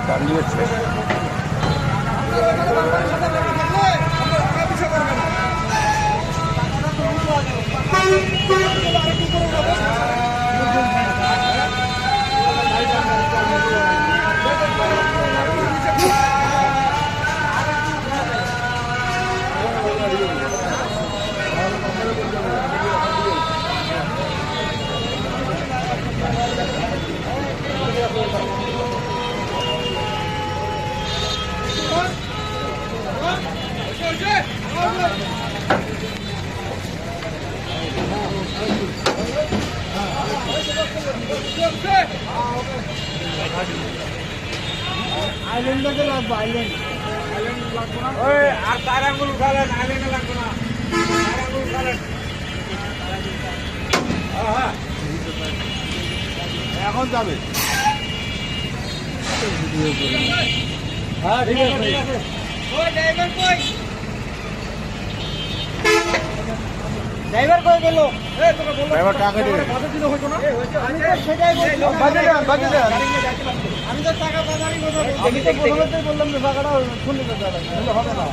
দাঁড়িয়েছে। আইল্যান্ডে লাগবে, আইল্যান্ড লাগবে না। আর তার আঙুল উঠালেন, আইল্যান্ডে লাগবে না, তার আঙুল উঠালেন। এখন যাবে। হ্যাঁ ঠিক আছে। ড্রাইভার কই গেল? ড্রাইভার টাকা দিবে। আমি তো সেটাই বলছি। আমি তো টাকা বাজারই কথা বলছি। আমি তো প্রথমেই বললাম যে টাকাটা শুনলে হবে না।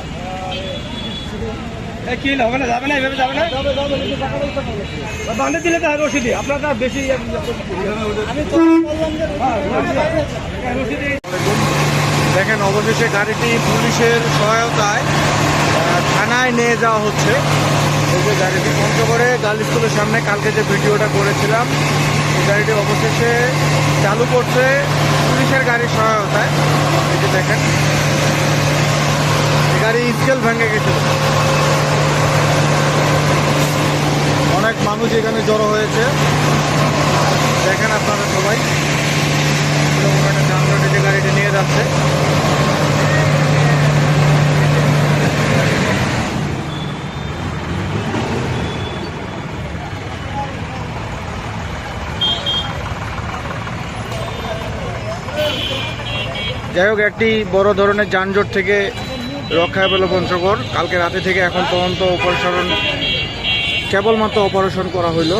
কি হবে না, যাবে না, এভাবে যাবে না, যাবে যাবে, কিন্তু টাকাটা ইচ্ছা করলো। বান্ধে দিলে তো রসিদি আপনারা বেশি আমি তো বললাম যে রসিদি। দেখেন অবশেষে গাড়িটি পুলিশের সহায়তায় থানায় নিয়ে যাওয়া হচ্ছে। এই যে গাড়িটি পঞ্চগড়ে গার্লস স্কুলের সামনে কালকে যে ভিডিওটা করেছিলাম, এই গাড়িটি অবশেষে চালু করছে পুলিশের গাড়ির সহায়তায়। এই যে দেখেন এই গাড়ি স্কেল ভেঙে গেছিল, অনেক মানুষ এখানে জড়ো হয়েছে। দেখেন আপনারা সবাই এরকম একটা যানজটে যে গাড়িটি নিয়ে যাচ্ছে। যাই হোক, একটি বড় ধরনের যানজট থেকে রক্ষা পেল পঞ্চগড়। কালকে রাতে থেকে এখন পর্যন্ত অপারেশন কেবলমাত্র অপারেশন করা হইল।